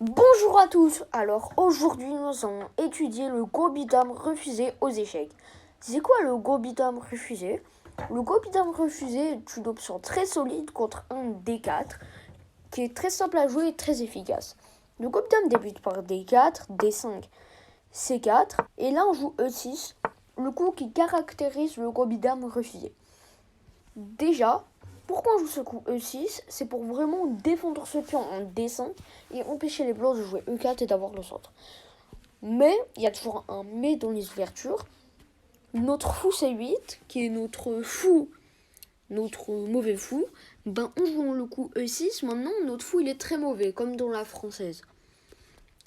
Bonjour à tous. Alors aujourd'hui nous allons étudier le Gobidam refusé aux échecs. C'est quoi le Gobidam refusé? Le Gobidam refusé est une option très solide contre un D4 qui est très simple à jouer et très efficace. Le Gobidam débute par D4, D5, C4 et là on joue E6, le coup qui caractérise le Gobidam refusé. Déjà, pourquoi on joue ce coup E6? C'est pour vraiment défendre ce pion en D5 et empêcher les blancs de jouer E4 et d'avoir le centre. Mais, il y a toujours un mais dans les ouvertures. Notre fou C8, qui est notre mauvais fou, en jouant le coup E6, maintenant notre fou il est très mauvais, comme dans la française.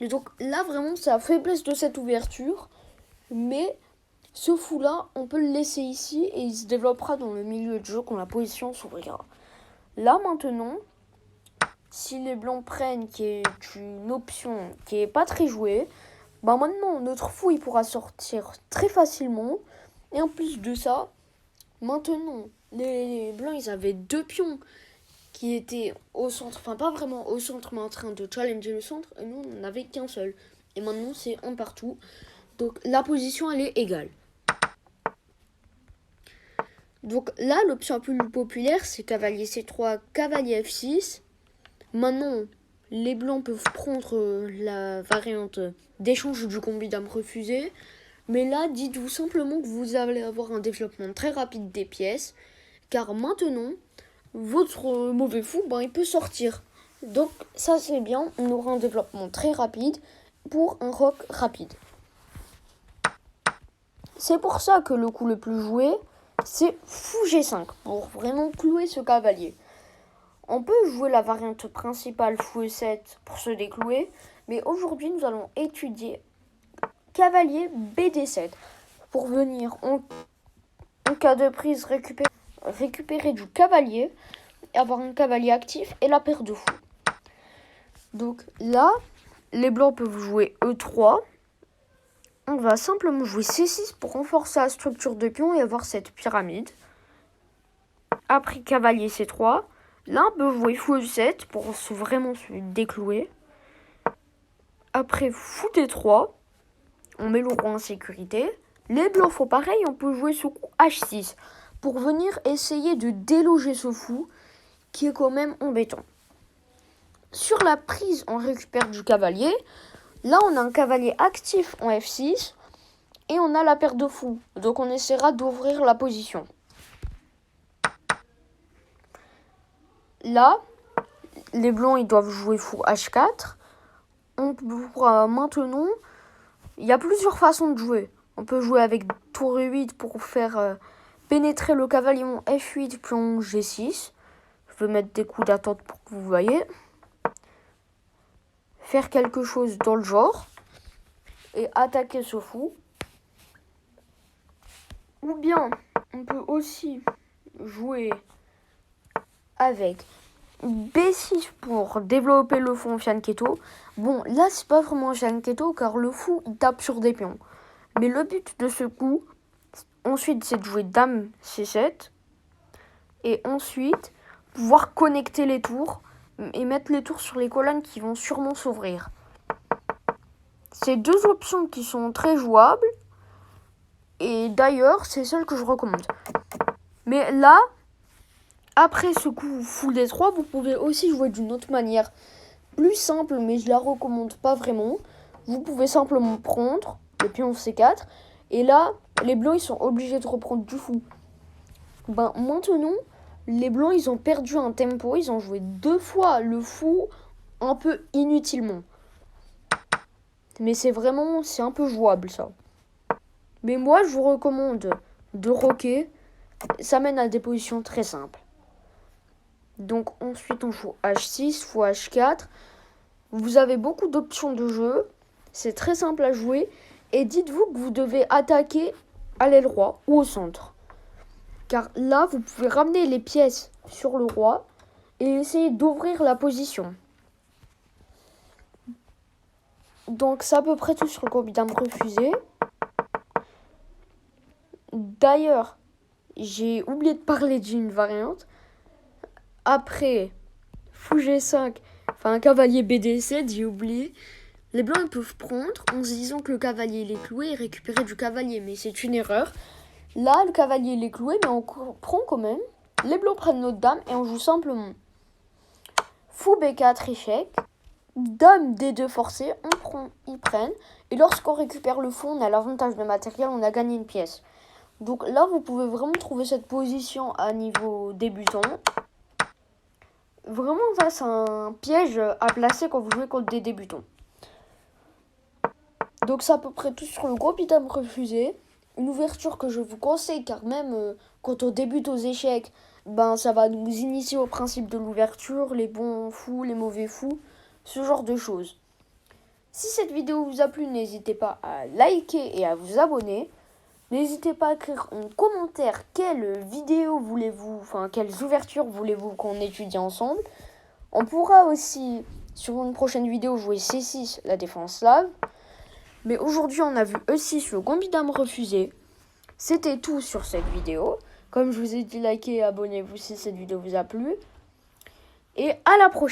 Et donc là vraiment c'est la faiblesse de cette ouverture, mais ce fou-là, on peut le laisser ici et il se développera dans le milieu de jeu quand la position s'ouvrira. Là maintenant, si les blancs prennent, qui est une option qui est pas très jouée, maintenant notre fou il pourra sortir très facilement. Et en plus de ça, maintenant les blancs ils avaient deux pions qui étaient au centre, enfin pas vraiment au centre mais en train de challenger le centre, et nous on n'avait qu'un seul. Et maintenant c'est un partout, donc la position elle est égale. Donc là, l'option la plus populaire, c'est cavalier C3, cavalier F6. Maintenant, les blancs peuvent prendre la variante d'échange du Gobidam refusé. Mais là, dites-vous simplement que vous allez avoir un développement très rapide des pièces. Car maintenant, votre mauvais fou, il peut sortir. Donc ça, c'est bien. On aura un développement très rapide pour un roc rapide. C'est pour ça que le coup le plus joué, c'est fou G5, pour vraiment clouer ce cavalier. On peut jouer la variante principale fou E7 pour se déclouer, mais aujourd'hui nous allons étudier cavalier BD7 pour venir en cas de prise récupérer du cavalier et avoir un cavalier actif et la paire de fous. Donc là, les blancs peuvent jouer E3. On va simplement jouer C6 pour renforcer la structure de pion et avoir cette pyramide. Après cavalier C3, là on peut jouer fou E7 pour vraiment se déclouer. Après fou D3, on met le roi en sécurité. Les blancs font pareil, on peut jouer ce coup H6 pour venir essayer de déloger ce fou qui est quand même embêtant. Sur la prise, on récupère du cavalier. Là, on a un cavalier actif en F6 et on a la paire de fous. Donc, on essaiera d'ouvrir la position. Là, les blancs, ils doivent jouer fou H4. On pourra maintenant... Il y a plusieurs façons de jouer. On peut jouer avec tour E8 pour faire pénétrer le cavalier en F8 puis en G6. Je vais mettre des coups d'attente pour que vous voyez. Faire quelque chose dans le genre et attaquer ce fou. Ou bien, on peut aussi jouer avec B6 pour développer le fou en fianchetto. Bon, là, c'est pas vraiment un fianchetto car le fou, il tape sur des pions. Mais le but de ce coup, ensuite, c'est de jouer dame C7. Et ensuite, pouvoir connecter les tours et mettre les tours sur les colonnes qui vont sûrement s'ouvrir. C'est deux options qui sont très jouables. Et d'ailleurs, c'est celle que je recommande. Mais là, après ce coup fou D3, vous pouvez aussi jouer d'une autre manière. Plus simple, mais je la recommande pas vraiment. Vous pouvez simplement prendre le pion C4. Et là, les blancs, ils sont obligés de reprendre du fou. Maintenant, les blancs, ils ont perdu un tempo. Ils ont joué deux fois le fou un peu inutilement. Mais c'est un peu jouable, ça. Mais moi, je vous recommande de roquer. Ça mène à des positions très simples. Donc ensuite, on joue H6, fou H4. Vous avez beaucoup d'options de jeu. C'est très simple à jouer. Et dites-vous que vous devez attaquer à l'aile roi ou au centre. Car là, vous pouvez ramener les pièces sur le roi et essayer d'ouvrir la position. Donc c'est à peu près tout sur le Gobidam refusé. D'ailleurs, j'ai oublié de parler d'une variante. Après fou G5, Enfin, un cavalier BD7, j'ai oublié. Les blancs ils peuvent prendre en se disant que le cavalier il est cloué et récupérer du cavalier. Mais c'est une erreur. Là, le cavalier il est cloué, mais on prend quand même. Les blancs prennent notre dame et on joue simplement. Fou B4 échec. Dame D2 forcé, ils prennent. Et lorsqu'on récupère le fou, on a l'avantage de matériel, on a gagné une pièce. Donc là, vous pouvez vraiment trouver cette position à niveau débutant. Vraiment, ça, c'est un piège à placer quand vous jouez contre des débutants. Donc c'est à peu près tout sur le gros item refusé. Une ouverture que je vous conseille, car même quand on débute aux échecs, ça va nous initier au principe de l'ouverture, les bons fous, les mauvais fous, ce genre de choses. Si cette vidéo vous a plu, n'hésitez pas à liker et à vous abonner. N'hésitez pas à écrire en commentaire quelles ouvertures voulez-vous qu'on étudie ensemble. On pourra aussi, sur une prochaine vidéo, jouer C6, la défense slave. Mais aujourd'hui, on a vu E6, le gambit dame refusé. C'était tout sur cette vidéo. Comme je vous ai dit, likez et abonnez-vous si cette vidéo vous a plu. Et à la prochaine.